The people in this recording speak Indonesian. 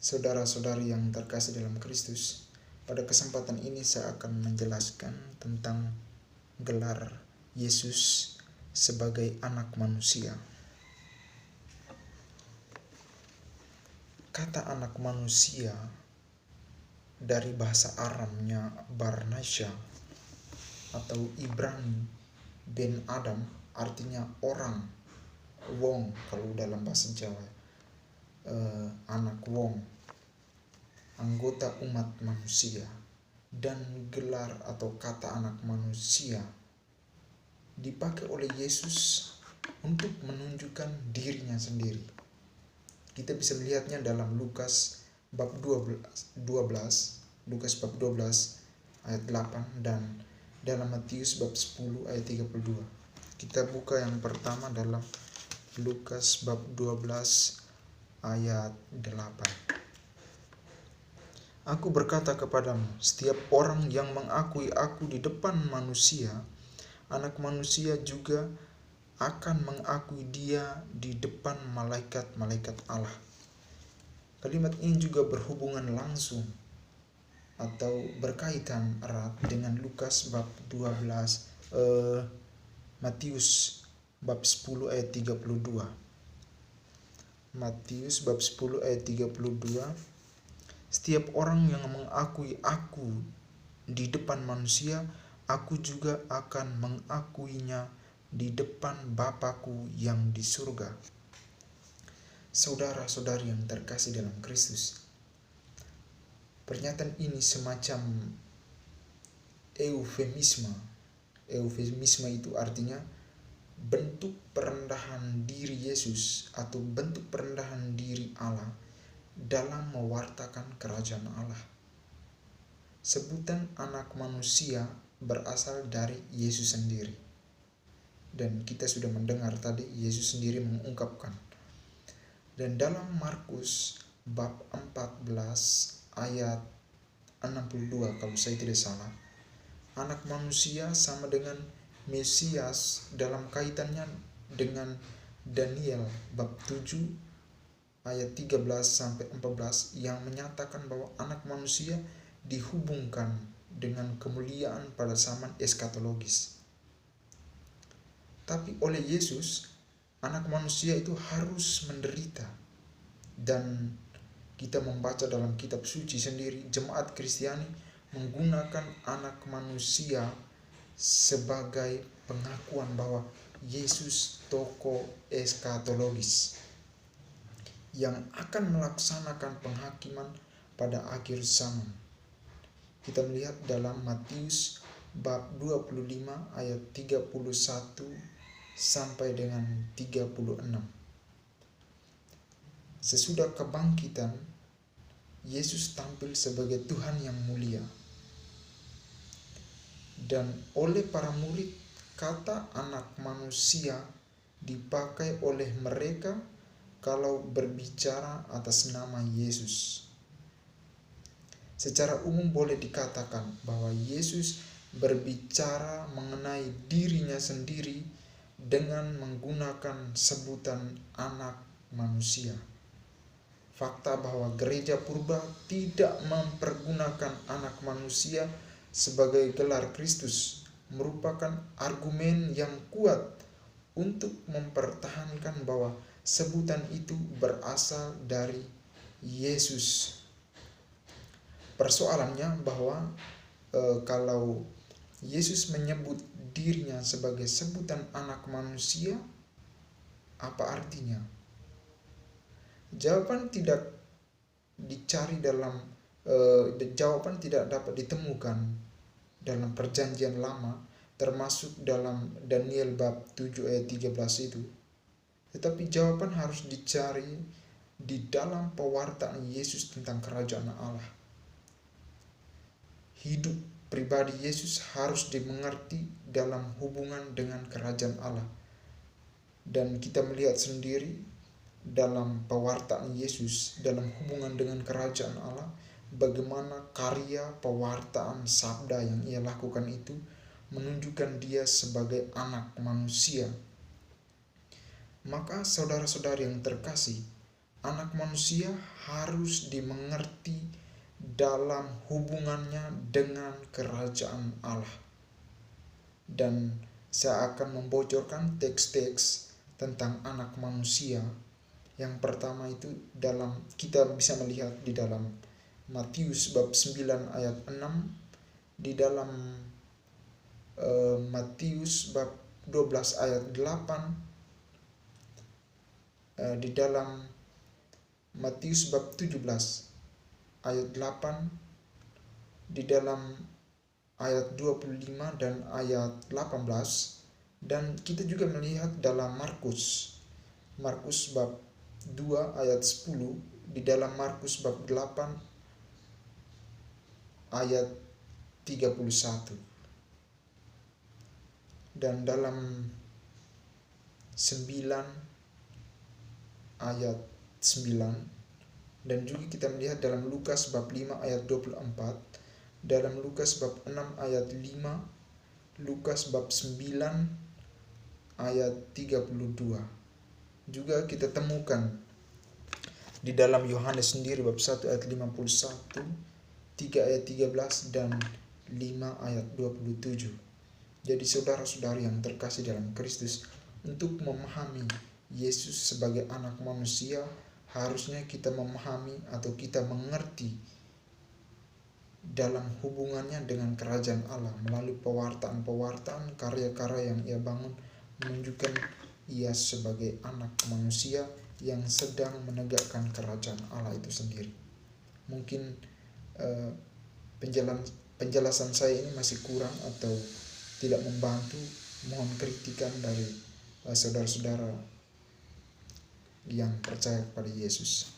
Saudara-saudari yang terkasih dalam Kristus, pada kesempatan ini saya akan menjelaskan tentang gelar Yesus sebagai anak manusia. Kata anak manusia dari bahasa Aramnya Barnasya atau Ibrani ben Adam, artinya orang, wong kalau dalam bahasa Jawa, anak wong, anggota umat manusia. Dan gelar atau kata anak manusia dipakai oleh Yesus untuk menunjukkan dirinya sendiri. Kita bisa melihatnya dalam Lukas bab 12, Lukas bab 12 ayat 8, dan dalam Matius bab 10 ayat 32. Kita buka yang pertama dalam Lukas bab 12 ayat 8. Aku berkata kepadamu, setiap orang yang mengakui aku di depan manusia, anak manusia juga akan mengakui dia di depan malaikat-malaikat Allah. Kalimat ini juga berhubungan langsung atau berkaitan erat dengan Lukas bab 12, Matius bab 10 ayat 32. Matius bab 10 ayat 32. Setiap orang yang mengakui aku di depan manusia, aku juga akan mengakuinya di depan Bapakku yang di surga. Saudara-saudari yang terkasih dalam Kristus, pernyataan ini semacam eufemisme. Eufemisme itu artinya bentuk perendahan diri Yesus atau bentuk perendahan diri Allah dalam mewartakan kerajaan Allah. Sebutan anak manusia berasal dari Yesus sendiri. Dan kita sudah mendengar tadi Yesus sendiri mengungkapkan. Dan dalam Markus bab 14 ayat 62 kalau saya tidak salah, anak manusia sama dengan Mesias dalam kaitannya dengan Daniel bab 7 ayat 13 sampai 14 yang menyatakan bahwa anak manusia dihubungkan dengan kemuliaan pada zaman eskatologis. Tapi oleh Yesus, anak manusia itu harus menderita. Dan kita membaca dalam kitab suci sendiri, jemaat Kristiani menggunakan anak manusia sebagai pengakuan bahwa Yesus tokoh eskatologis yang akan melaksanakan penghakiman pada akhir zaman. Kita melihat dalam Matius bab 25 ayat 31 sampai dengan 36. Sesudah kebangkitan, Yesus tampil sebagai Tuhan yang mulia. Dan oleh para murid, kata anak manusia dipakai oleh mereka kalau berbicara atas nama Yesus. Secara umum boleh dikatakan bahwa Yesus berbicara mengenai dirinya sendiri dengan menggunakan sebutan anak manusia. Fakta bahwa gereja purba tidak mempergunakan anak manusia sebagai gelar Kristus merupakan argumen yang kuat untuk mempertahankan bahwa sebutan itu berasal dari Yesus. Persoalannya bahwa kalau Yesus menyebut dirinya sebagai sebutan anak manusia, apa artinya? Jawaban tidak dapat ditemukan dalam perjanjian lama, termasuk dalam Daniel bab 7 ayat 13 itu. Tetapi jawaban harus dicari di dalam pewartaan Yesus tentang kerajaan Allah. Hidup pribadi Yesus harus dimengerti dalam hubungan dengan kerajaan Allah. Dan kita melihat sendiri dalam pewartaan Yesus dalam hubungan dengan kerajaan Allah, bagaimana karya pewartaan sabda yang ia lakukan itu menunjukkan dia sebagai anak manusia. Maka saudara-saudari yang terkasih, anak manusia harus dimengerti dalam hubungannya dengan kerajaan Allah. Dan saya akan membocorkan teks-teks tentang anak manusia. Yang pertama itu kita bisa melihat di dalam Matius bab 9 ayat 6, di dalam Matius bab 12 ayat 8, di dalam Matius bab 17 ayat 8, di dalam ayat 25 dan ayat 18, dan kita juga melihat dalam Markus bab 2 ayat 10, di dalam Markus bab 8 ayat 31, dan dalam 9 ayat 9, dan juga kita melihat dalam Lukas bab 5 ayat 24, dalam Lukas bab 6 ayat 5, Lukas bab 9 ayat 32. Juga kita temukan di dalam Yohanes sendiri bab 1 ayat 51, 3 ayat 13, dan 5 ayat 27. Jadi saudara-saudari yang terkasih dalam Kristus, untuk memahami Yesus sebagai anak manusia, harusnya kita memahami atau kita mengerti dalam hubungannya dengan kerajaan Allah melalui pewartaan-pewartaan, karya-karya yang ia bangun, menunjukkan ia sebagai anak manusia yang sedang menegakkan kerajaan Allah itu sendiri. Mungkin penjelasan saya ini masih kurang atau tidak membantu. Mohon kritikan dari saudara-saudara yang percaya kepada Yesus.